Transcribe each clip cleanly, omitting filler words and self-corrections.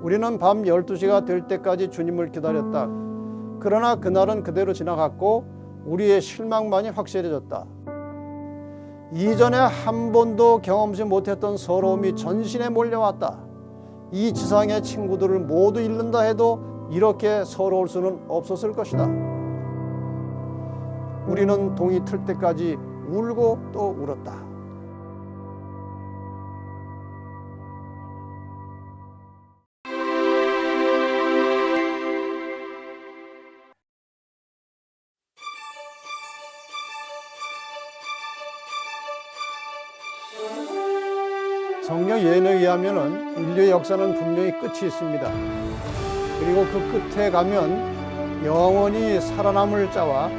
우리는 밤 12시가 될 때까지 주님을 기다렸다. 그러나 그날은 그대로 지나갔고 우리의 실망만이 확실해졌다. 이전에 한 번도 경험치 못했던 서러움이 전신에 몰려왔다. 이 지상의 친구들을 모두 잃는다 해도 이렇게 서러울 수는 없었을 것이다. 우리는 동이 틀 때까지 울고 또 울었다. 성경 예언에 의하면 인류의 역사는 분명히 끝이 있습니다. 그리고 그 끝에 가면 영원히 살아남을 자와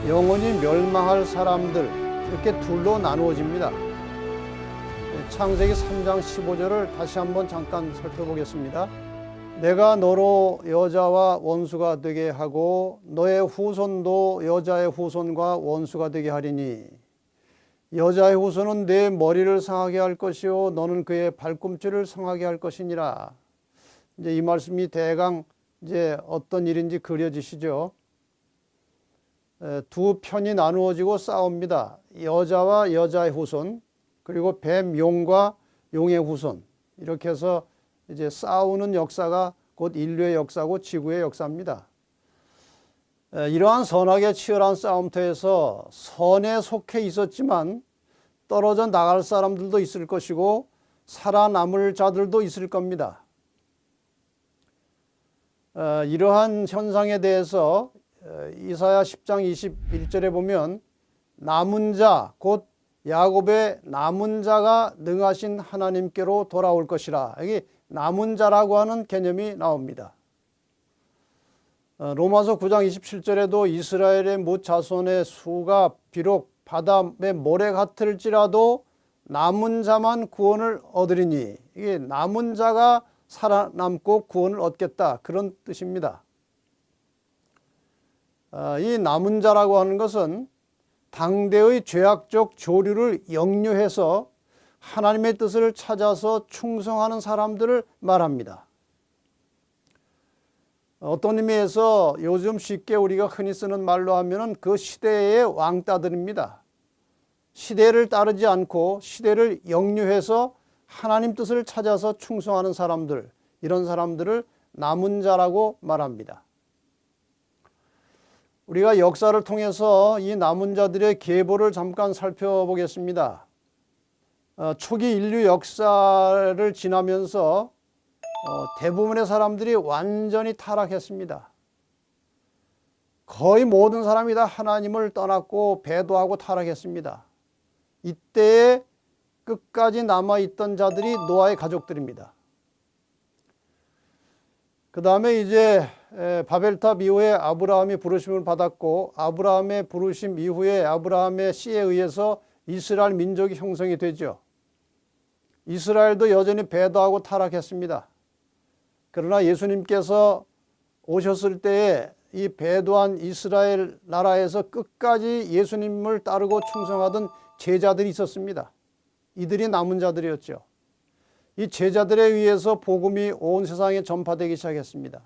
영원히 멸망할 사람들, 이렇게 둘로 나누어집니다. 창세기 3장 15절을 다시 한번 잠깐 살펴보겠습니다. 내가 너로 여자와 원수가 되게 하고 너의 후손도 여자의 후손과 원수가 되게 하리니 여자의 후손은 내 머리를 상하게 할 것이요 너는 그의 발꿈치를 상하게 할 것이니라. 이제 이 말씀이 대강 이제 어떤 일인지 그려지시죠. 두 편이 나누어지고 싸웁니다. 여자와 여자의 후손, 그리고 뱀, 용과 용의 후손, 이렇게 해서 이제 싸우는 역사가 곧 인류의 역사고 지구의 역사입니다. 이러한 선악의 치열한 싸움터에서 선에 속해 있었지만 떨어져 나갈 사람들도 있을 것이고 살아남을 자들도 있을 겁니다. 이러한 현상에 대해서 이사야 10장 21절에 보면 남은 자, 곧 야곱의 남은 자가 능하신 하나님께로 돌아올 것이라. 여기 남은 자라고 하는 개념이 나옵니다. 로마서 9장 27절에도 이스라엘의 뭇 자손의 수가 비록 바다의 모래 같을지라도 남은 자만 구원을 얻으리니, 이게 남은 자가 살아남고 구원을 얻겠다, 그런 뜻입니다. 이 남은 자라고 하는 것은 당대의 죄악적 조류를 역류해서 하나님의 뜻을 찾아서 충성하는 사람들을 말합니다. 어떤 의미에서 요즘 쉽게 우리가 흔히 쓰는 말로 하면은 그 시대의 왕따들입니다. 시대를 따르지 않고 시대를 역류해서 하나님 뜻을 찾아서 충성하는 사람들, 이런 사람들을 남은 자라고 말합니다. 우리가 역사를 통해서 이 남은 자들의 계보를 잠깐 살펴보겠습니다. 초기 인류 역사를 지나면서 대부분의 사람들이 완전히 타락했습니다. 거의 모든 사람이 다 하나님을 떠났고 배도하고 타락했습니다. 이때에 끝까지 남아있던 자들이 노아의 가족들입니다. 그 다음에 이제 바벨탑 이후에 아브라함이 부르심을 받았고, 아브라함의 부르심 이후에 아브라함의 씨에 의해서 이스라엘 민족이 형성이 되죠. 이스라엘도 여전히 배도하고 타락했습니다. 그러나 예수님께서 오셨을 때에 이 배도한 이스라엘 나라에서 끝까지 예수님을 따르고 충성하던 제자들이 있었습니다. 이들이 남은 자들이었죠. 이 제자들에 의해서 복음이 온 세상에 전파되기 시작했습니다.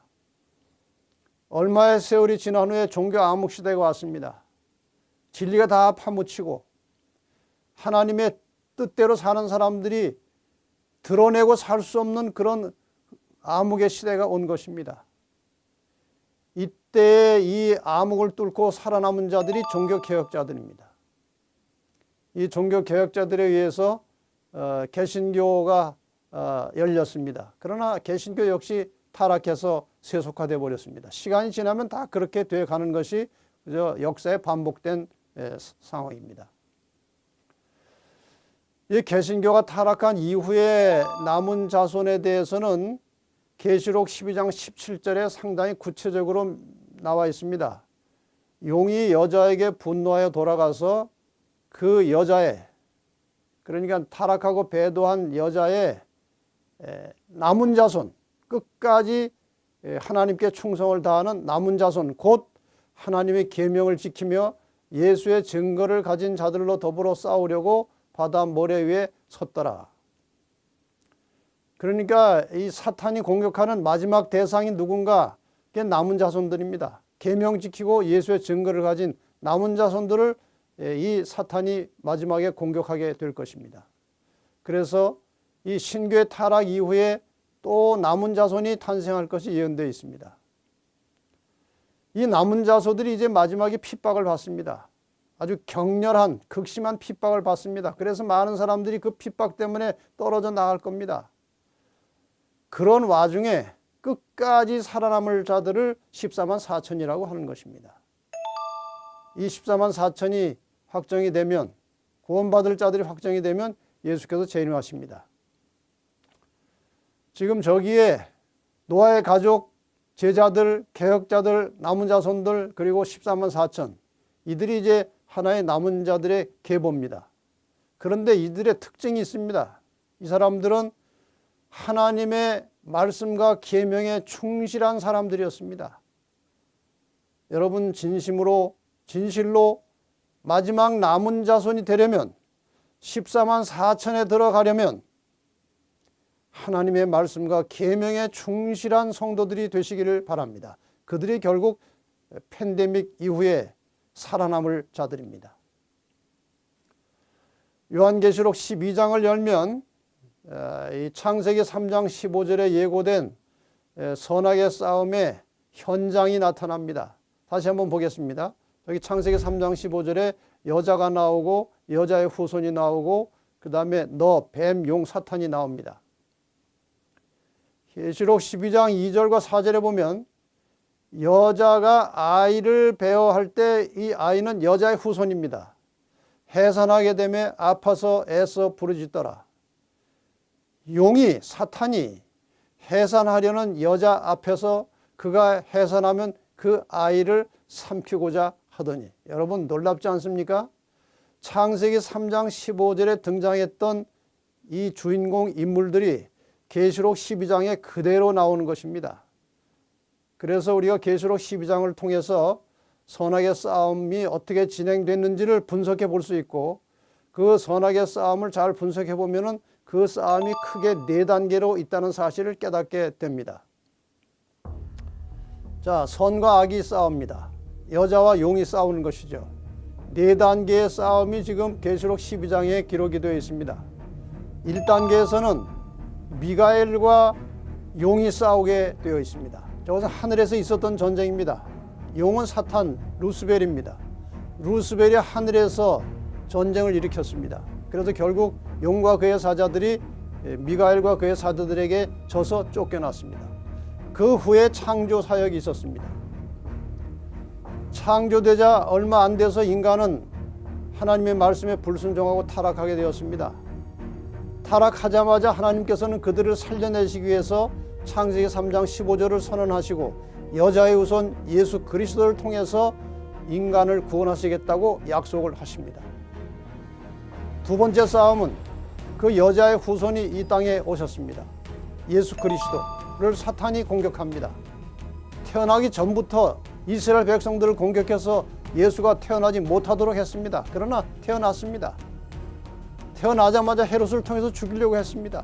얼마의 세월이 지난 후에 종교 암흑 시대가 왔습니다. 진리가 다 파묻히고 하나님의 뜻대로 사는 사람들이 드러내고 살 수 없는 그런 암흑의 시대가 온 것입니다. 이때 이 암흑을 뚫고 살아남은 자들이 종교개혁자들입니다. 이 종교개혁자들에 의해서 개신교가 열렸습니다. 그러나 개신교 역시 타락해서 세속화되어 버렸습니다. 시간이 지나면 다 그렇게 돼 가는 것이 역사에 반복된 상황입니다. 이 개신교가 타락한 이후에 남은 자손에 대해서는 계시록 12장 17절에 상당히 구체적으로 나와 있습니다. 용이 여자에게 분노하여 돌아가서 그 여자의, 그러니까 타락하고 배도한 여자의 남은 자손, 끝까지 하나님께 충성을 다하는 남은 자손, 곧 하나님의 계명을 지키며 예수의 증거를 가진 자들로 더불어 싸우려고 바다 모래 위에 섰더라. 그러니까 이 사탄이 공격하는 마지막 대상이 누군가? 그게 남은 자손들입니다. 계명 지키고 예수의 증거를 가진 남은 자손들을 이 사탄이 마지막에 공격하게 될 것입니다. 그래서 이 신교의 타락 이후에 또 남은 자손이 탄생할 것이 예언되어 있습니다. 이 남은 자손들이 이제 마지막에 핍박을 받습니다. 아주 격렬한 극심한 핍박을 받습니다. 그래서 많은 사람들이 그 핍박 때문에 떨어져 나갈 겁니다. 그런 와중에 끝까지 살아남을 자들을 14만 4천이라고 하는 것입니다. 이 14만 4천이 확정이 되면, 구원받을 자들이 확정이 되면 예수께서 재림하십니다. 지금 저기에 노아의 가족, 제자들, 개혁자들, 남은 자손들, 그리고 14만 4천, 이들이 이제 하나의 남은 자들의 계보입니다. 그런데 이들의 특징이 있습니다. 이 사람들은 하나님의 말씀과 계명에 충실한 사람들이었습니다. 여러분, 진실로 마지막 남은 자손이 되려면, 14만 4천에 들어가려면 하나님의 말씀과 계명에 충실한 성도들이 되시기를 바랍니다. 그들이 결국 팬데믹 이후에 살아남을 자들입니다. 요한계시록 12장을 열면 이 창세기 3장 15절에 예고된 선악의 싸움의 현장이 나타납니다. 다시 한번 보겠습니다. 여기 창세기 3장 15절에 여자가 나오고 여자의 후손이 나오고 그 다음에 뱀, 용, 사탄이 나옵니다. 계시록 12장 2절과 4절에 보면 여자가 아이를 배어할 때 이 아이는 여자의 후손입니다. 해산하게 되면 아파서 애써 부르짖더라. 용이, 사탄이 해산하려는 여자 앞에서 그가 해산하면 그 아이를 삼키고자 하더니, 여러분 놀랍지 않습니까? 창세기 3장 15절에 등장했던 이 주인공 인물들이 계시록 12장에 그대로 나오는 것입니다. 그래서 우리가 계시록 12장을 통해서 선악의 싸움이 어떻게 진행됐는지를 분석해 볼 수 있고, 그 선악의 싸움을 잘 분석해 보면은 그 싸움이 크게 4단계로 있다는 사실을 깨닫게 됩니다. 자, 선과 악이 싸웁니다. 여자와 용이 싸우는 것이죠. 4단계의 싸움이 지금 계시록 12장에 기록이 되어 있습니다. 1단계에서는 미가엘과 용이 싸우게 되어 있습니다. 저것은 하늘에서 있었던 전쟁입니다. 용은 사탄, 루스벨입니다. 루스벨이 하늘에서 전쟁을 일으켰습니다. 그래서 결국 용과 그의 사자들이 미가엘과 그의 사자들에게 져서 쫓겨났습니다. 그 후에 창조 사역이 있었습니다. 창조되자 얼마 안 돼서 인간은 하나님의 말씀에 불순종하고 타락하게 되었습니다. 타락하자마자 하나님께서는 그들을 살려내시기 위해서 창세기 3장 15절을 선언하시고 여자의 후손 예수 그리스도를 통해서 인간을 구원하시겠다고 약속을 하십니다. 두 번째 싸움은 그 여자의 후손이 이 땅에 오셨습니다. 예수 그리스도를 사탄이 공격합니다. 태어나기 전부터 이스라엘 백성들을 공격해서 예수가 태어나지 못하도록 했습니다. 그러나 태어났습니다. 태어나자마자 헤롯을 통해서 죽이려고 했습니다.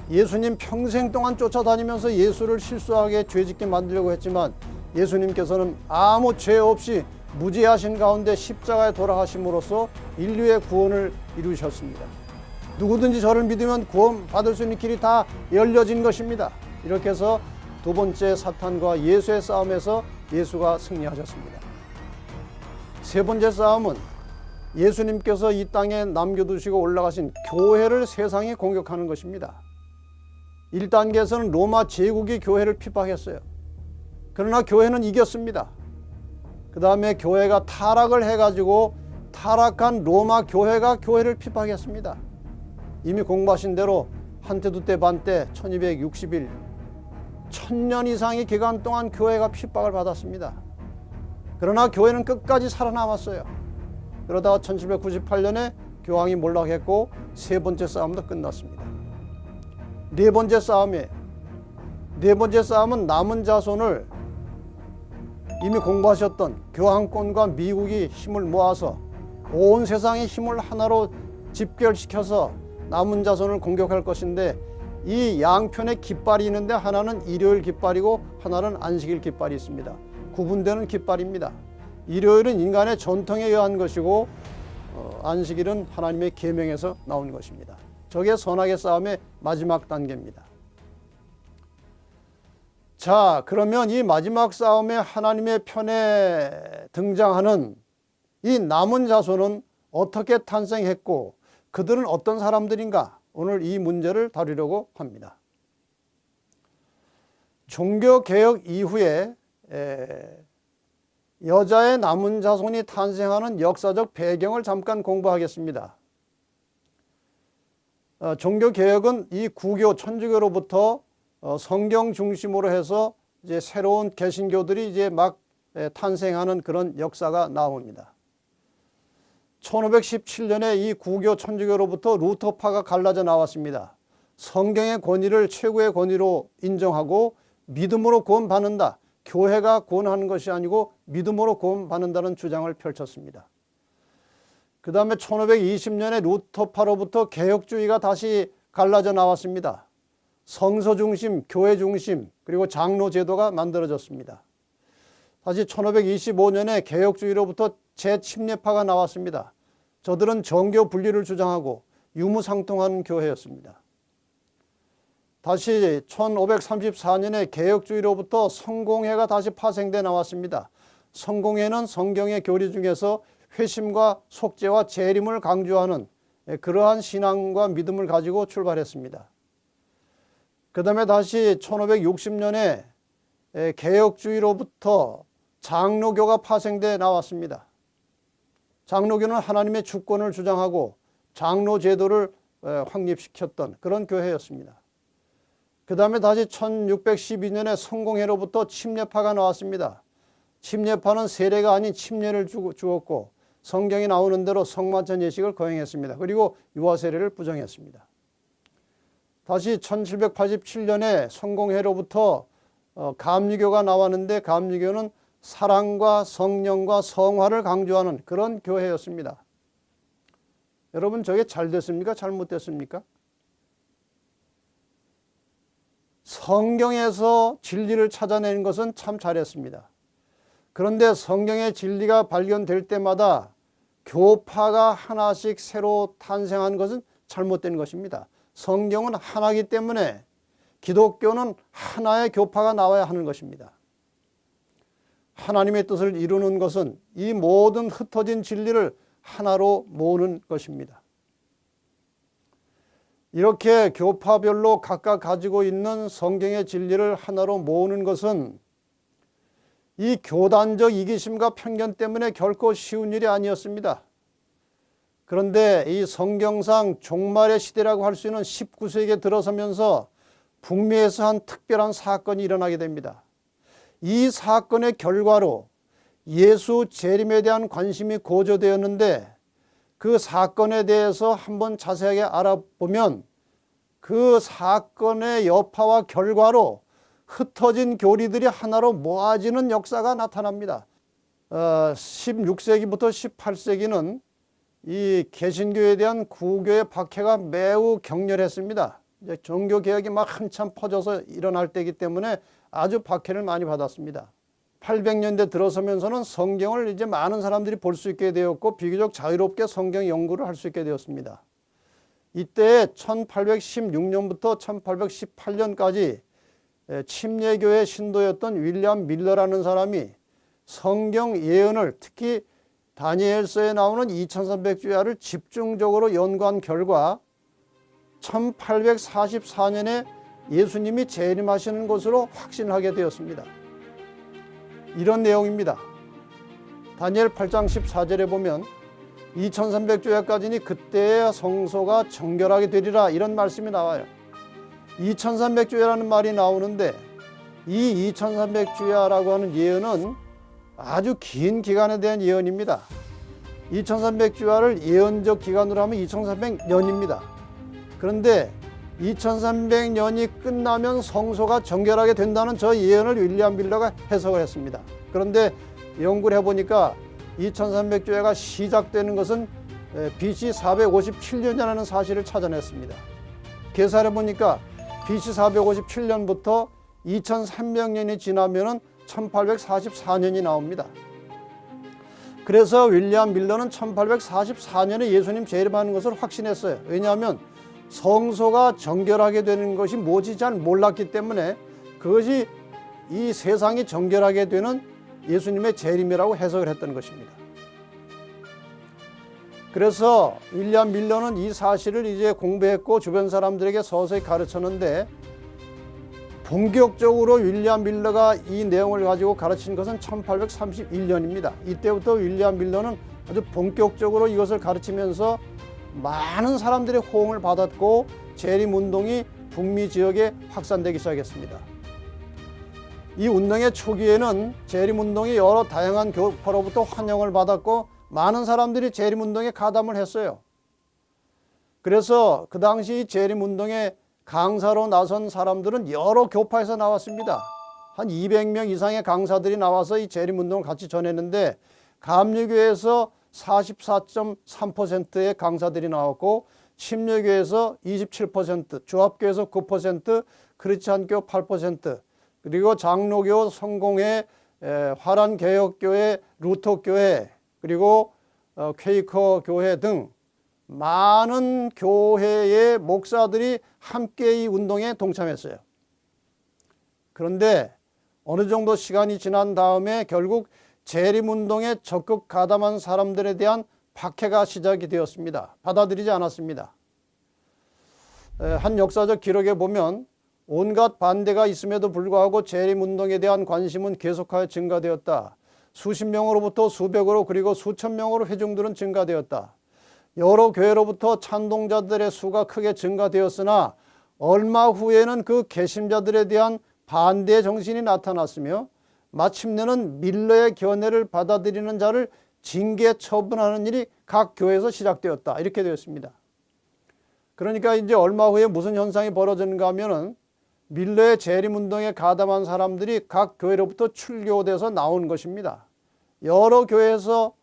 예수님 평생 동안 쫓아다니면서 예수를 실수하게 죄짓게 만들려고 했지만 예수님께서는 아무 죄 없이 무죄하신 가운데 십자가에 돌아가심으로써 인류의 구원을 이루셨습니다. 누구든지 저를 믿으면 구원받을 수 있는 길이 다 열려진 것입니다. 이렇게 해서 두 번째 사탄과 예수의 싸움에서 예수가 승리하셨습니다. 세 번째 싸움은 예수님께서 이 땅에 남겨두시고 올라가신 교회를 세상이 공격하는 것입니다. 1단계에서는 로마 제국이 교회를 핍박했어요. 그러나 교회는 이겼습니다. 그 다음에 교회가 타락을 해가지고 타락한 로마 교회가 교회를 핍박했습니다. 이미 공부하신 대로 한때 두때 반때 1260일 1000년 이상의 기간 동안 교회가 핍박을 받았습니다. 그러나 교회는 끝까지 살아남았어요. 그러다가 1798년에 교황이 몰락했고 세 번째 싸움도 끝났습니다. 네 번째 싸움은 남은 자손을 이미 공부하셨던 교황권과 미국이 힘을 모아서 온 세상의 힘을 하나로 집결시켜서 남은 자손을 공격할 것인데 이 양편의 깃발이 있는데 하나는 일요일 깃발이고 하나는 안식일 깃발이 있습니다. 구분되는 깃발입니다. 일요일은 인간의 전통에 의한 것이고 안식일은 하나님의 계명에서 나온 것입니다. 저게 선악의 싸움의 마지막 단계입니다. 자, 그러면 이 마지막 싸움에 하나님의 편에 등장하는 이 남은 자손은 어떻게 탄생했고 그들은 어떤 사람들인가? 오늘 이 문제를 다루려고 합니다. 종교개혁 이후에 여자의 남은 자손이 탄생하는 역사적 배경을 잠깐 공부하겠습니다. 종교개혁은 이 구교, 천주교로부터 성경 중심으로 해서 이제 새로운 개신교들이 이제 막 탄생하는 그런 역사가 나옵니다. 1517년에 이 구교 천주교로부터 루터파가 갈라져 나왔습니다. 성경의 권위를 최고의 권위로 인정하고 믿음으로 구원받는다. 교회가 구원하는 것이 아니고 믿음으로 구원받는다는 주장을 펼쳤습니다. 그 다음에 1520년에 루터파로부터 개혁주의가 다시 갈라져 나왔습니다. 성서 중심, 교회 중심, 그리고 장로 제도가 만들어졌습니다. 다시 1525년에 개혁주의로부터 재침례파가 나왔습니다. 저들은 정교 분리를 주장하고 유무상통하는 교회였습니다. 다시 1534년에 개혁주의로부터 성공회가 다시 파생돼 나왔습니다. 성공회는 성경의 교리 중에서 회심과 속죄와 재림을 강조하는 그러한 신앙과 믿음을 가지고 출발했습니다. 그 다음에 다시 1560년에 개혁주의로부터 장로교가 파생돼 나왔습니다. 장로교는 하나님의 주권을 주장하고 장로 제도를 확립시켰던 그런 교회였습니다. 그 다음에 다시 1612년에 성공회로부터 침례파가 나왔습니다. 침례파는 세례가 아닌 침례를 주었고 성경이 나오는 대로 성만찬 예식을 거행했습니다. 그리고 유아세례를 부정했습니다. 다시 1787년에 성공회로부터 감리교가 나왔는데 감리교는 사랑과 성령과 성화를 강조하는 그런 교회였습니다. 여러분 저게 잘 됐습니까? 잘못됐습니까? 성경에서 진리를 찾아내는 것은 참 잘했습니다. 그런데 성경의 진리가 발견될 때마다 교파가 하나씩 새로 탄생한 것은 잘못된 것입니다. 성경은 하나이기 때문에 기독교는 하나의 교파가 나와야 하는 것입니다. 하나님의 뜻을 이루는 것은 이 모든 흩어진 진리를 하나로 모으는 것입니다. 이렇게 교파별로 각각 가지고 있는 성경의 진리를 하나로 모으는 것은 이 교단적 이기심과 편견 때문에 결코 쉬운 일이 아니었습니다. 그런데 이 성경상 종말의 시대라고 할 수 있는 19세기에 들어서면서 북미에서 한 특별한 사건이 일어나게 됩니다. 이 사건의 결과로 예수 재림에 대한 관심이 고조되었는데 그 사건에 대해서 한번 자세하게 알아보면 그 사건의 여파와 결과로 흩어진 교리들이 하나로 모아지는 역사가 나타납니다. 16세기부터 18세기는 이 개신교에 대한 구교의 박해가 매우 격렬했습니다. 이제 종교개혁이 막 한참 퍼져서 일어날 때이기 때문에 아주 박해를 많이 받았습니다. 800년대 들어서면서는 성경을 이제 많은 사람들이 볼 수 있게 되었고 비교적 자유롭게 성경 연구를 할 수 있게 되었습니다. 이때 1816년부터 1818년까지 침례교의 신도였던 윌리엄 밀러라는 사람이 성경 예언을 특히 다니엘서에 나오는 2300주야를 집중적으로 연구한 결과 1844년에 예수님이 재림하시는 것으로 확신하게 되었습니다. 이런 내용입니다. 다니엘 8장 14절에 보면 2300주야까지니 그때의 성소가 정결하게 되리라 이런 말씀이 나와요. 2300주야라는 말이 나오는데 이 2300주야라고 하는 예언은 아주 긴 기간에 대한 예언입니다. 2300주야를 예언적 기간으로 하면 2300년입니다. 그런데 2300년이 끝나면 성소가 정결하게 된다는 저 예언을 윌리엄 밀러가 해석을 했습니다. 그런데 연구를 해보니까 2300주야가 시작되는 것은 BC 457년이라는 사실을 찾아냈습니다. 계산해 보니까 BC 457년부터 2300년이 지나면은 1844년이 나옵니다. 그래서 윌리엄 밀러는 1844년에 예수님 재림하는 것을 확신했어요. 왜냐하면 성소가 정결하게 되는 것이 뭔지 잘 몰랐기 때문에 그것이 이 세상이 정결하게 되는 예수님의 재림이라고 해석을 했던 것입니다. 그래서 윌리엄 밀러는 이 사실을 이제 공부했고 주변 사람들에게 서서히 가르쳤는데, 본격적으로 윌리엄 밀러가 이 내용을 가지고 가르친 것은 1831년입니다. 이때부터 윌리엄 밀러는 아주 본격적으로 이것을 가르치면서 많은 사람들의 호응을 받았고 재림운동이 북미 지역에 확산되기 시작했습니다. 이 운동의 초기에는 재림운동이 여러 다양한 교파로부터 환영을 받았고 많은 사람들이 재림운동에 가담을 했어요. 그래서 그 당시 재림운동에 강사로 나선 사람들은 여러 교파에서 나왔습니다. 한 200명 이상의 강사들이 나와서 이 재림운동을 같이 전했는데, 감리교에서 44.3%의 강사들이 나왔고, 침례교에서 27%, 주합교에서 9%, 크리스찬교 8%, 그리고 장로교, 성공회, 화란개혁교회, 루터교회, 그리고 퀘이커 교회 등 많은 교회의 목사들이 함께 이 운동에 동참했어요. 그런데 어느 정도 시간이 지난 다음에 결국 재림운동에 적극 가담한 사람들에 대한 박해가 시작이 되었습니다. 받아들이지 않았습니다. 한 역사적 기록에 보면 온갖 반대가 있음에도 불구하고 재림운동에 대한 관심은 계속하여 증가되었다. 수십 명으로부터 수백으로 그리고 수천 명으로 회중들은 증가되었다. 여러 교회로부터 찬동자들의 수가 크게 증가되었으나 얼마 후에는 그 개심자들에 대한 반대 정신이 나타났으며 마침내는 밀러의 견해를 받아들이는 자를 징계 처분하는 일이 각 교회에서 시작되었다. 이렇게 되었습니다. 그러니까 이제 얼마 후에 무슨 현상이 벌어졌는가 하면은 밀러의 재림운동에 가담한 사람들이 각 교회로부터 출교돼서 나온 것입니다. 여러 교회에서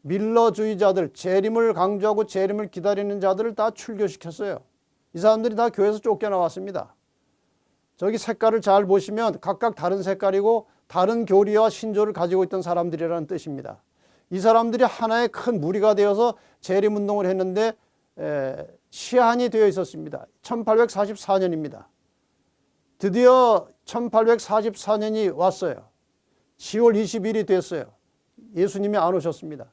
밀러주의자들, 재림을 강조하고 재림을 기다리는 자들을 다 출교시켰어요. 이 사람들이 다 교회에서 쫓겨나왔습니다. 저기 색깔을 잘 보시면 각각 다른 색깔이고 다른 교리와 신조를 가지고 있던 사람들이라는 뜻입니다. 이 사람들이 하나의 큰 무리가 되어서 재림운동을 했는데 시한이 되어 있었습니다. 1844년입니다. 드디어 1844년이 왔어요. 10월 20일이 됐어요. 예수님이 안 오셨습니다.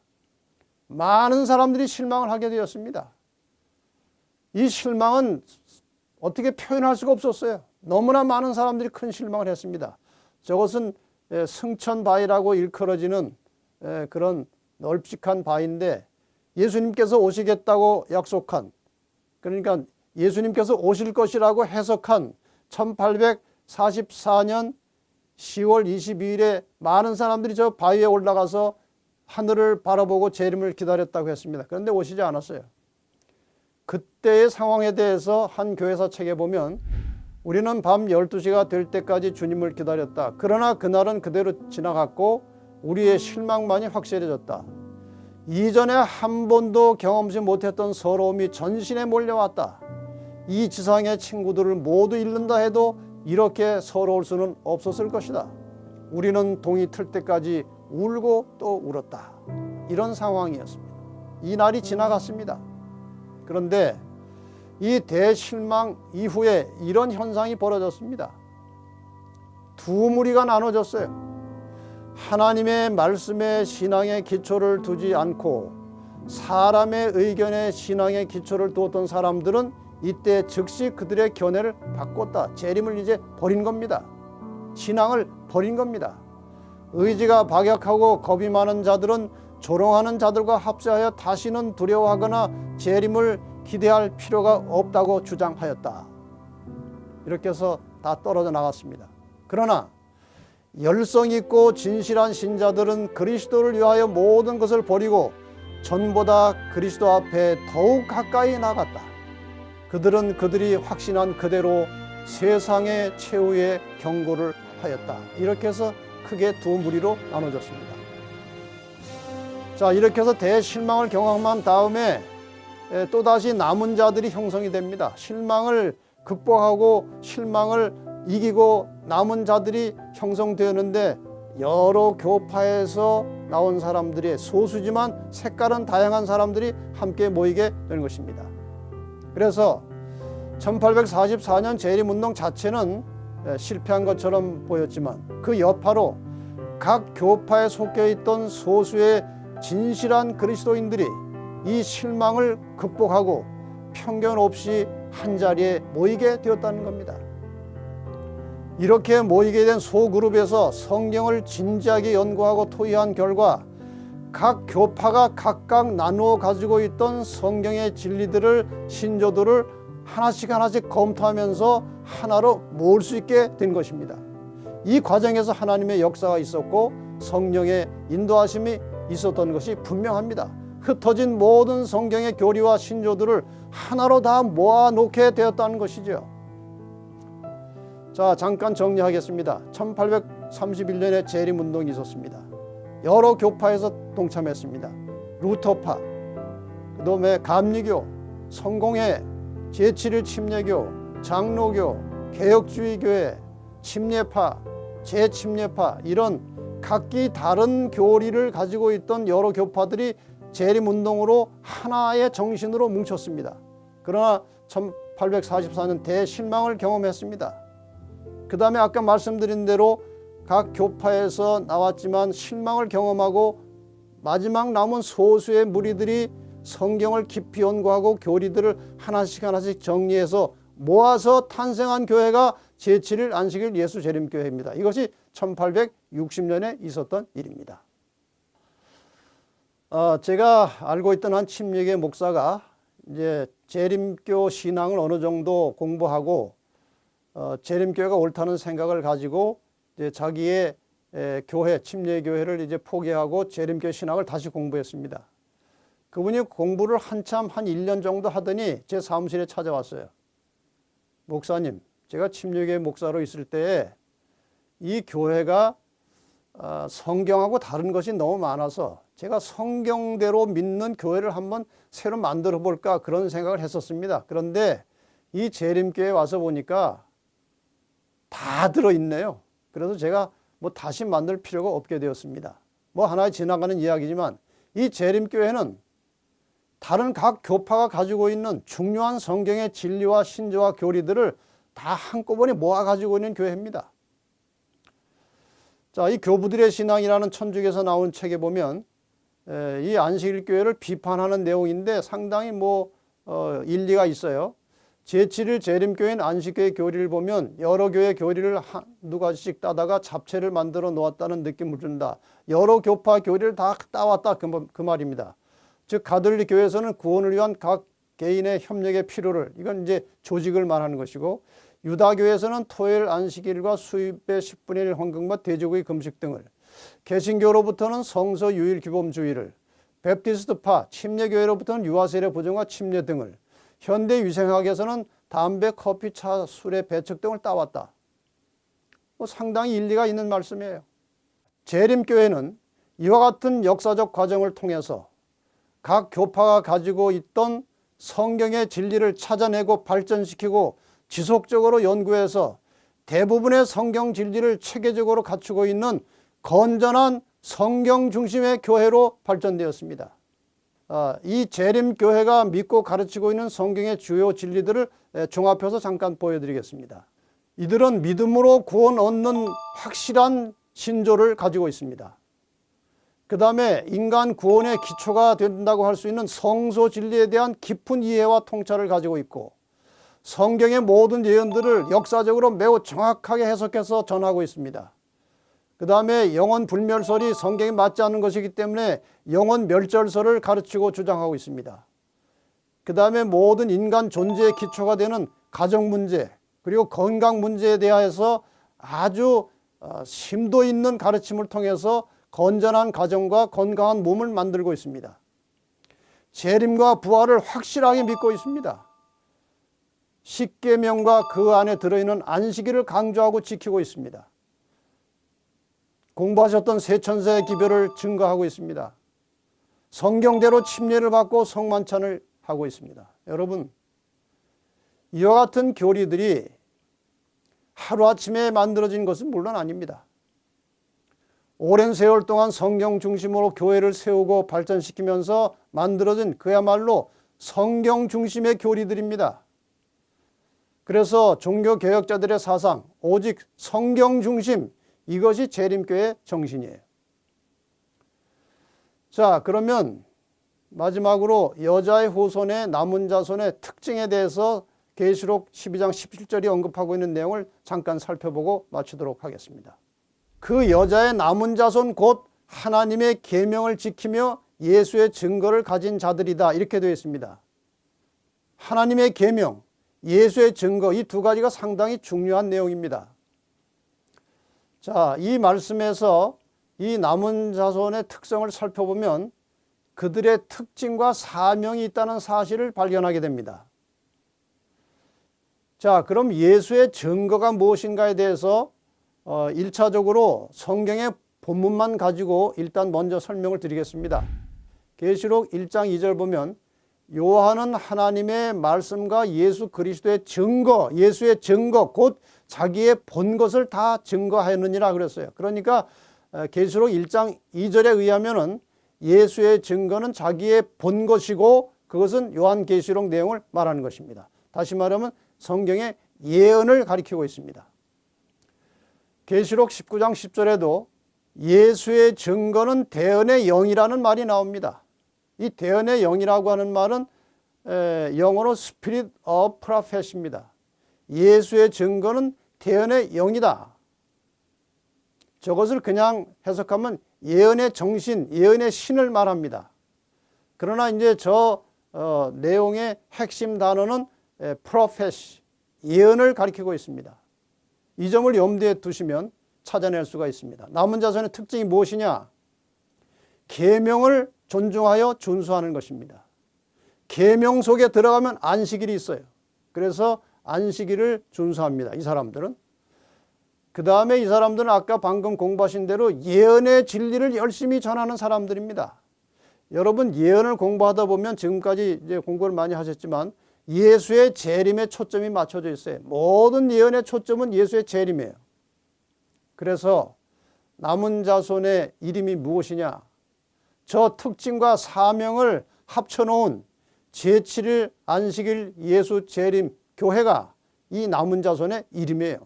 많은 사람들이 실망을 하게 되었습니다. 이 실망은 어떻게 표현할 수가 없었어요. 너무나 많은 사람들이 큰 실망을 했습니다. 저것은 승천바위라고 일컬어지는 그런 널찍한 바위인데, 예수님께서 오시겠다고 약속한, 그러니까 예수님께서 오실 것이라고 해석한 1844년 10월 22일에 많은 사람들이 저 바위에 올라가서 하늘을 바라보고 재림을 기다렸다고 했습니다. 그런데 오시지 않았어요. 그때의 상황에 대해서 한 교회사 책에 보면 우리는 밤 12시가 될 때까지 주님을 기다렸다. 그러나 그날은 그대로 지나갔고 우리의 실망만이 확실해졌다. 이전에 한 번도 경험치 못했던 서러움이 전신에 몰려왔다. 이 지상의 친구들을 모두 잃는다 해도 이렇게 서러울 수는 없었을 것이다. 우리는 동이 틀 때까지 울고 또 울었다. 이런 상황이었습니다. 이 날이 지나갔습니다. 그런데 이 대실망 이후에 이런 현상이 벌어졌습니다. 두 무리가 나눠졌어요. 하나님의 말씀에 신앙의 기초를 두지 않고 사람의 의견에 신앙의 기초를 두었던 사람들은 이때 즉시 그들의 견해를 바꿨다. 재림을 이제 버린 겁니다. 신앙을 버린 겁니다. 의지가 박약하고 겁이 많은 자들은 조롱하는 자들과 합세하여 다시는 두려워하거나 재림을 기대할 필요가 없다고 주장하였다. 이렇게 해서 다 떨어져 나갔습니다. 그러나 열성 있고 진실한 신자들은 그리스도를 위하여 모든 것을 버리고 전보다 그리스도 앞에 더욱 가까이 나갔다. 그들은 그들이 확신한 그대로 세상의 최후의 경고를 하였다. 이렇게 해서 크게 두 무리로 나눠졌습니다. 자, 이렇게 해서 대실망을 경험한 다음에 또다시 남은 자들이 형성이 됩니다. 실망을 극복하고 실망을 이기고 남은 자들이 형성되었는데 여러 교파에서 나온 사람들이 소수지만 색깔은 다양한 사람들이 함께 모이게 되는 것입니다. 그래서 1844년 재림운동 자체는 실패한 것처럼 보였지만 그 여파로 각 교파에 속해 있던 소수의 진실한 그리스도인들이 이 실망을 극복하고 편견 없이 한자리에 모이게 되었다는 겁니다. 이렇게 모이게 된 소그룹에서 성경을 진지하게 연구하고 토의한 결과 각 교파가 각각 나누어 가지고 있던 성경의 진리들을 신조들을 하나씩 검토하면서 하나로 모을 수 있게 된 것입니다. 이 과정에서 하나님의 역사가 있었고 성령의 인도하심이 있었던 것이 분명합니다. 흩어진 모든 성경의 교리와 신조들을 하나로 다 모아놓게 되었다는 것이죠. 자, 잠깐 정리하겠습니다. 1831년에 재림운동이 있었습니다. 여러 교파에서 동참했습니다. 루터파, 그 다음에 감리교, 성공회, 제7일 침례교, 장로교, 개혁주의교회, 침례파, 재침례파 이런 각기 다른 교리를 가지고 있던 여러 교파들이 재림운동으로 하나의 정신으로 뭉쳤습니다. 그러나 1844년 대실망을 경험했습니다. 그 다음에 아까 말씀드린 대로 각 교파에서 나왔지만 실망을 경험하고 마지막 남은 소수의 무리들이 성경을 깊이 연구하고 교리들을 하나씩 정리해서 모아서 탄생한 교회가 제7일 안식일 예수 재림교회입니다. 이것이 1860년에 있었던 일입니다. 제가 알고 있던 한 침례교회 목사가 이제 재림교 신앙을 어느 정도 공부하고 재림교회가 옳다는 생각을 가지고 이제 자기의 교회, 침례교회를 이제 포기하고 재림교회 신학을 다시 공부했습니다. 그분이 공부를 한참 한 1년 정도 하더니 제 사무실에 찾아왔어요. 목사님, 제가 침례교회 목사로 있을 때에 이 교회가 성경하고 다른 것이 너무 많아서 제가 성경대로 믿는 교회를 한번 새로 만들어 볼까 그런 생각을 했었습니다. 그런데 이 재림교회에 와서 보니까 다 들어있네요. 그래서 제가 뭐 다시 만들 필요가 없게 되었습니다. 뭐 하나의 지나가는 이야기지만 이 재림교회는 다른 각 교파가 가지고 있는 중요한 성경의 진리와 신조와 교리들을 다 한꺼번에 모아 가지고 있는 교회입니다. 자, 이 교부들의 신앙이라는 천주교에서 나온 책에 보면 이 안식일 교회를 비판하는 내용인데 상당히 일리가 있어요. 제7일 재림교회인 안식교회 교리를 보면 여러 교회 교리를 한두 가지씩 따다가 잡채를 만들어 놓았다는 느낌을 준다. 여러 교파 교리를 다 따왔다 그 말입니다. 즉 가톨릭 교회에서는 구원을 위한 각 개인의 협력의 필요를, 이건 이제 조직을 말하는 것이고, 유다교에서는 토요일 안식일과 수입의 10분의 1 헌금과 돼지고기 금식 등을, 개신교로부터는 성서 유일 규범주의를, 베프티스트파 침례교회로부터는 유아세례 보존과 침례 등을, 현대 위생학에서는 담배, 커피, 차, 술의 배척 등을 따왔다. 상당히 일리가 있는 말씀이에요. 재림교회는 이와 같은 역사적 과정을 통해서 각 교파가 가지고 있던 성경의 진리를 찾아내고 발전시키고 지속적으로 연구해서 대부분의 성경 진리를 체계적으로 갖추고 있는 건전한 성경 중심의 교회로 발전되었습니다. 이 재림교회가 믿고 가르치고 있는 성경의 주요 진리들을 종합해서 잠깐 보여드리겠습니다. 이들은 믿음으로 구원 얻는 확실한 신조를 가지고 있습니다. 그 다음에 인간 구원의 기초가 된다고 할 수 있는 성소 진리에 대한 깊은 이해와 통찰을 가지고 있고, 성경의 모든 예언들을 역사적으로 매우 정확하게 해석해서 전하고 있습니다. 그 다음에 영원 불멸설이 성경에 맞지 않는 것이기 때문에 영원 멸절설을 가르치고 주장하고 있습니다. 그 다음에 모든 인간 존재의 기초가 되는 가정 문제, 그리고 건강 문제에 대해서 아주 심도 있는 가르침을 통해서 건전한 가정과 건강한 몸을 만들고 있습니다. 재림과 부활을 확실하게 믿고 있습니다. 십계명과 그 안에 들어있는 안식일을 강조하고 지키고 있습니다. 공부하셨던 세천세의 기별을 증거하고 있습니다. 성경대로 침례를 받고 성만찬을 하고 있습니다. 여러분, 이와 같은 교리들이 하루아침에 만들어진 것은 물론 아닙니다. 오랜 세월 동안 성경 중심으로 교회를 세우고 발전시키면서 만들어진 그야말로 성경 중심의 교리들입니다. 그래서 종교개혁자들의 사상, 오직 성경 중심, 이것이 재림교의 정신이에요. 자, 그러면 마지막으로 여자의 후손의 남은 자손의 특징에 대해서 계시록 12장 17절이 언급하고 있는 내용을 잠깐 살펴보고 마치도록 하겠습니다. 그 여자의 남은 자손 곧 하나님의 계명을 지키며 예수의 증거를 가진 자들이다, 이렇게 되어 있습니다. 하나님의 계명, 예수의 증거, 이 두 가지가 상당히 중요한 내용입니다. 자, 이 말씀에서 이 남은 자손의 특성을 살펴보면 그들의 특징과 사명이 있다는 사실을 발견하게 됩니다. 자, 그럼 예수의 증거가 무엇인가에 대해서 1차적으로 성경의 본문만 가지고 일단 먼저 설명을 드리겠습니다. 계시록 1장 2절 보면 요한은 하나님의 말씀과 예수 그리스도의 증거, 예수의 증거, 곧 자기의 본 것을 다 증거하였느니라 그랬어요. 그러니까 계시록 1장 2절에 의하면은 예수의 증거는 자기의 본 것이고 그것은 요한계시록 내용을 말하는 것입니다. 다시 말하면 성경의 예언을 가리키고 있습니다. 계시록 19장 10절에도 예수의 증거는 대언의 영이라는 말이 나옵니다. 이 대언의 영이라고 하는 말은 영어로 Spirit of Prophet입니다. 예수의 증거는 대언의 영이다. 저것을 그냥 해석하면 예언의 정신, 예언의 신을 말합니다. 그러나 이제 저 내용의 핵심 단어는 prophet, 예언을 가리키고 있습니다. 이 점을 염두에 두시면 찾아낼 수가 있습니다. 남은 자손의 특징이 무엇이냐? 계명을 존중하여 준수하는 것입니다. 계명 속에 들어가면 안식일이 있어요. 그래서 안식일을 준수합니다. 이 사람들은. 그 다음에 이 사람들은 아까 방금 공부하신 대로 예언의 진리를 열심히 전하는 사람들입니다. 여러분, 예언을 공부하다 보면 지금까지 이제 공부를 많이 하셨지만 예수의 재림에 초점이 맞춰져 있어요. 모든 예언의 초점은 예수의 재림이에요. 그래서 남은 자손의 이름이 무엇이냐? 저 특징과 사명을 합쳐놓은 제7일 안식일 예수 재림 교회가 이 남은 자손의 이름이에요.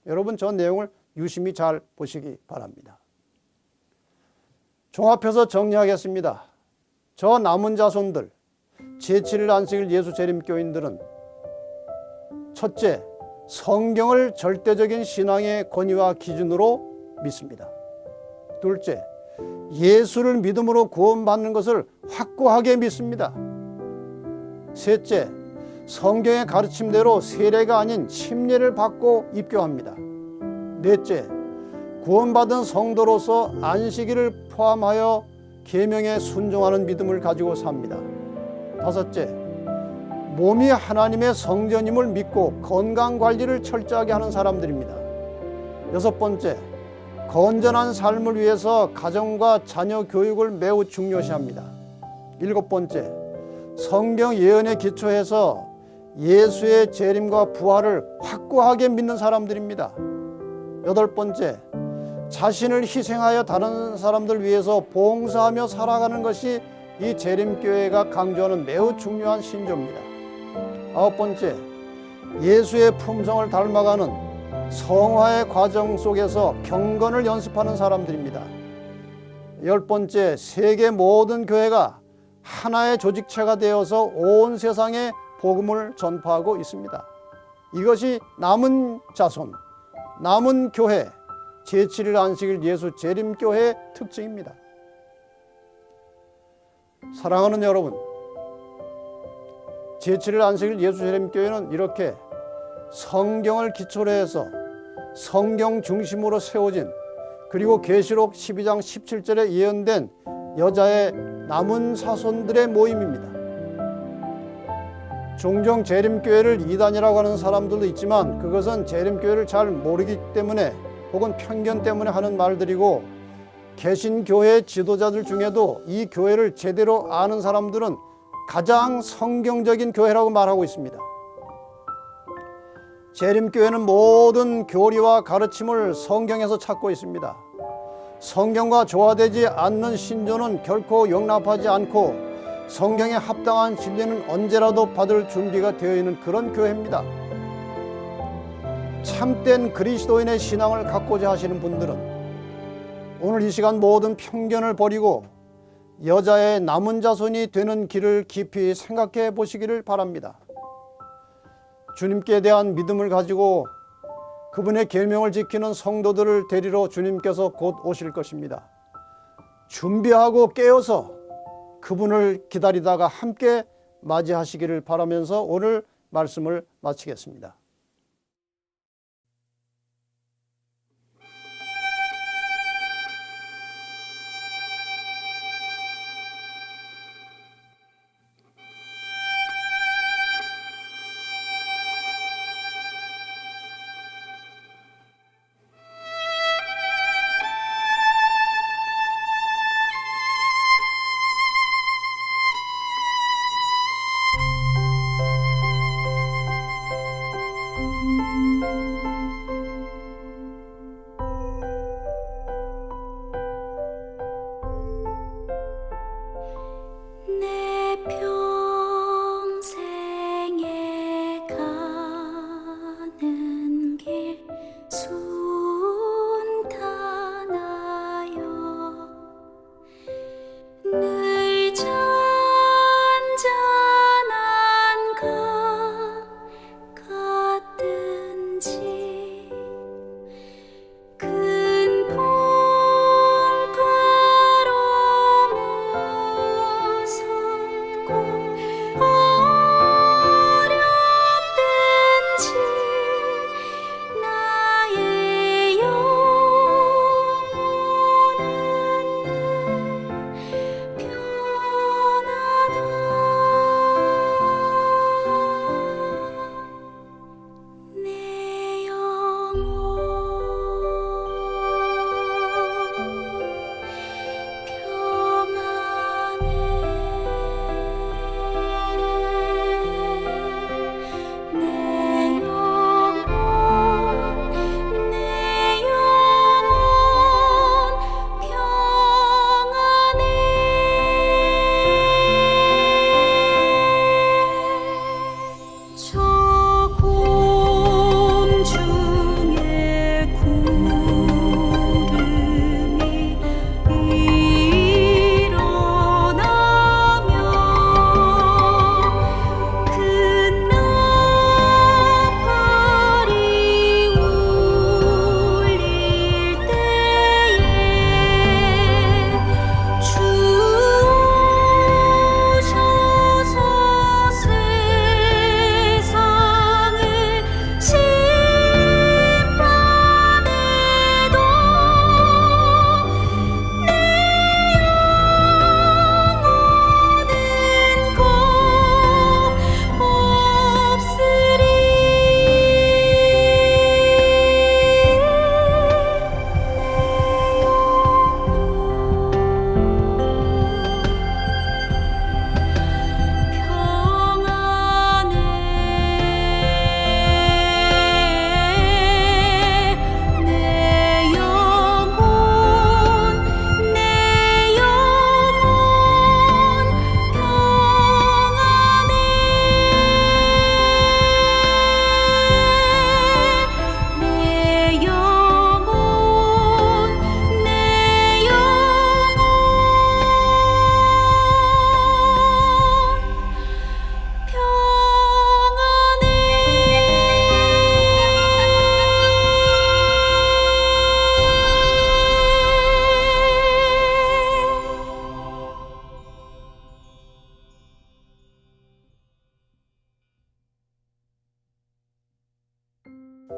여러분, 저 내용을 유심히 잘 보시기 바랍니다. 종합해서 정리하겠습니다. 저 남은 자손들, 제7일 안식일 예수 재림 교인들은 첫째, 성경을 절대적인 신앙의 권위와 기준으로 믿습니다. 둘째, 예수를 믿음으로 구원받는 것을 확고하게 믿습니다. 셋째, 성경의 가르침대로 세례가 아닌 침례를 받고 입교합니다. 넷째, 구원받은 성도로서 안식일을 포함하여 계명에 순종하는 믿음을 가지고 삽니다. 다섯째, 몸이 하나님의 성전임을 믿고 건강관리를 철저하게 하는 사람들입니다. 여섯 번째, 건전한 삶을 위해서 가정과 자녀 교육을 매우 중요시합니다. 일곱 번째, 성경 예언에 기초해서 예수의 재림과 부활을 확고하게 믿는 사람들입니다. 여덟 번째, 자신을 희생하여 다른 사람들 위해서 봉사하며 살아가는 것이 이 재림교회가 강조하는 매우 중요한 신조입니다. 아홉 번째, 예수의 품성을 닮아가는 성화의 과정 속에서 경건을 연습하는 사람들입니다. 열 번째, 세계 모든 교회가 하나의 조직체가 되어서 온 세상에 복음을 전파하고 있습니다. 이것이 남은 자손, 남은 교회, 제7일 안식일 예수 재림교회의 특징입니다. 사랑하는 여러분, 제7일 안식일 예수 재림교회는 이렇게 성경을 기초로 해서 성경 중심으로 세워진, 그리고 계시록 12장 17절에 예언된 여자의 남은 사손들의 모임입니다. 종종 재림교회를 이단이라고 하는 사람들도 있지만 그것은 재림교회를 잘 모르기 때문에 혹은 편견 때문에 하는 말들이고, 개신교회 지도자들 중에도 이 교회를 제대로 아는 사람들은 가장 성경적인 교회라고 말하고 있습니다. 재림교회는 모든 교리와 가르침을 성경에서 찾고 있습니다. 성경과 조화되지 않는 신조는 결코 용납하지 않고 성경에 합당한 진리는 언제라도 받을 준비가 되어 있는 그런 교회입니다. 참된 그리스도인의 신앙을 갖고자 하시는 분들은 오늘 이 시간 모든 편견을 버리고 여자의 남은 자손이 되는 길을 깊이 생각해 보시기를 바랍니다. 주님께 대한 믿음을 가지고 그분의 계명을 지키는 성도들을 데리러 주님께서 곧 오실 것입니다. 준비하고 깨어서 그분을 기다리다가 함께 맞이하시기를 바라면서 오늘 말씀을 마치겠습니다.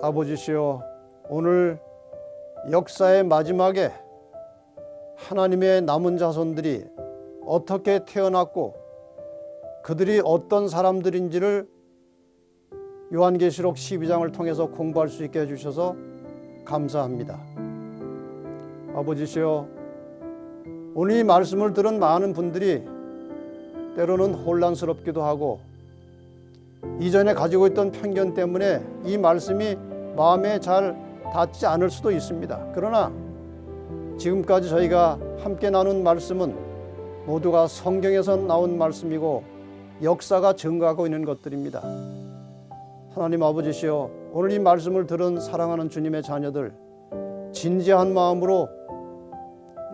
아버지시여, 오늘 역사의 마지막에 하나님의 남은 자손들이 어떻게 태어났고 그들이 어떤 사람들인지를 요한계시록 12장을 통해서 공부할 수 있게 해주셔서 감사합니다. 아버지시여, 오늘 이 말씀을 들은 많은 분들이 때로는 혼란스럽기도 하고 이전에 가지고 있던 편견 때문에 이 말씀이 마음에 잘 닿지 않을 수도 있습니다. 그러나 지금까지 저희가 함께 나눈 말씀은 모두가 성경에서 나온 말씀이고 역사가 증거하고 있는 것들입니다. 하나님 아버지시여, 오늘 이 말씀을 들은 사랑하는 주님의 자녀들, 진지한 마음으로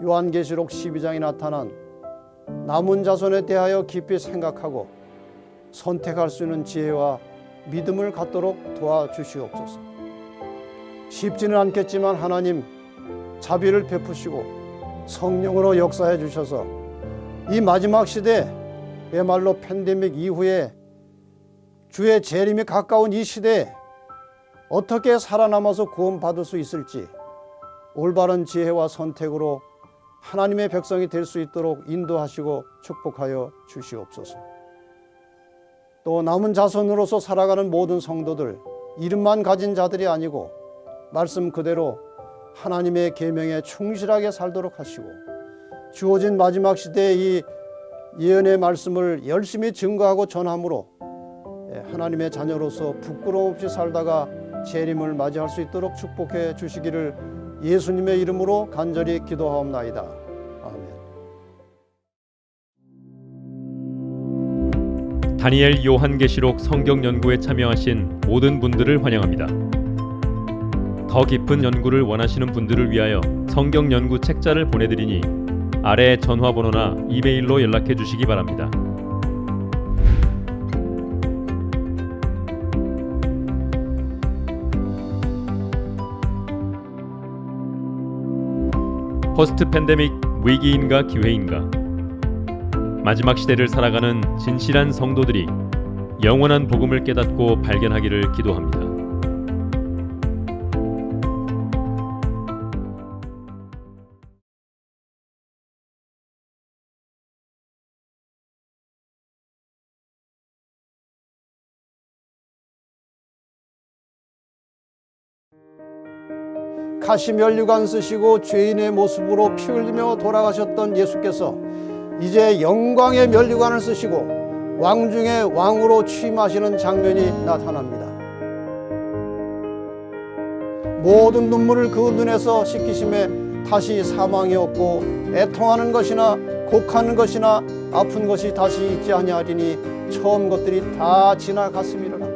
요한계시록 12장에 나타난 남은 자손에 대하여 깊이 생각하고 선택할 수 있는 지혜와 믿음을 갖도록 도와주시옵소서. 쉽지는 않겠지만 하나님 자비를 베푸시고 성령으로 역사해 주셔서 이 마지막 시대야말로 팬데믹 이후에 주의 재림이 가까운 이 시대에 어떻게 살아남아서 구원받을 수 있을지 올바른 지혜와 선택으로 하나님의 백성이 될 수 있도록 인도하시고 축복하여 주시옵소서. 또 남은 자손으로서 살아가는 모든 성도들, 이름만 가진 자들이 아니고 말씀 그대로 하나님의 계명에 충실하게 살도록 하시고 주어진 마지막 시대의 이 예언의 말씀을 열심히 증거하고 전함으로 하나님의 자녀로서 부끄러움 없이 살다가 재림을 맞이할 수 있도록 축복해 주시기를 예수님의 이름으로 간절히 기도하옵나이다. 아멘. 다니엘 요한계시록 성경 연구에 참여하신 모든 분들을 환영합니다. 더 깊은 연구를 원하시는 분들을 위하여 성경 연구 책자를 보내드리니 아래 전화번호나 이메일로 연락해 주시기 바랍니다. 포스트 팬데믹 위기인가 기회인가? 마지막 시대를 살아가는 진실한 성도들이 영원한 복음을 깨닫고 발견하기를 기도합니다. 가시 면류관 쓰시고 죄인의 모습으로 피 흘리며 돌아가셨던 예수께서 이제 영광의 면류관을 쓰시고 왕 중에 왕으로 취임하시는 장면이 나타납니다. 모든 눈물을 그 눈에서 씻기심에 다시 사망이 없고 애통하는 것이나 곡하는 것이나 아픈 것이 다시 있지 아니하리니 처음 것들이 다 지나갔음이로라.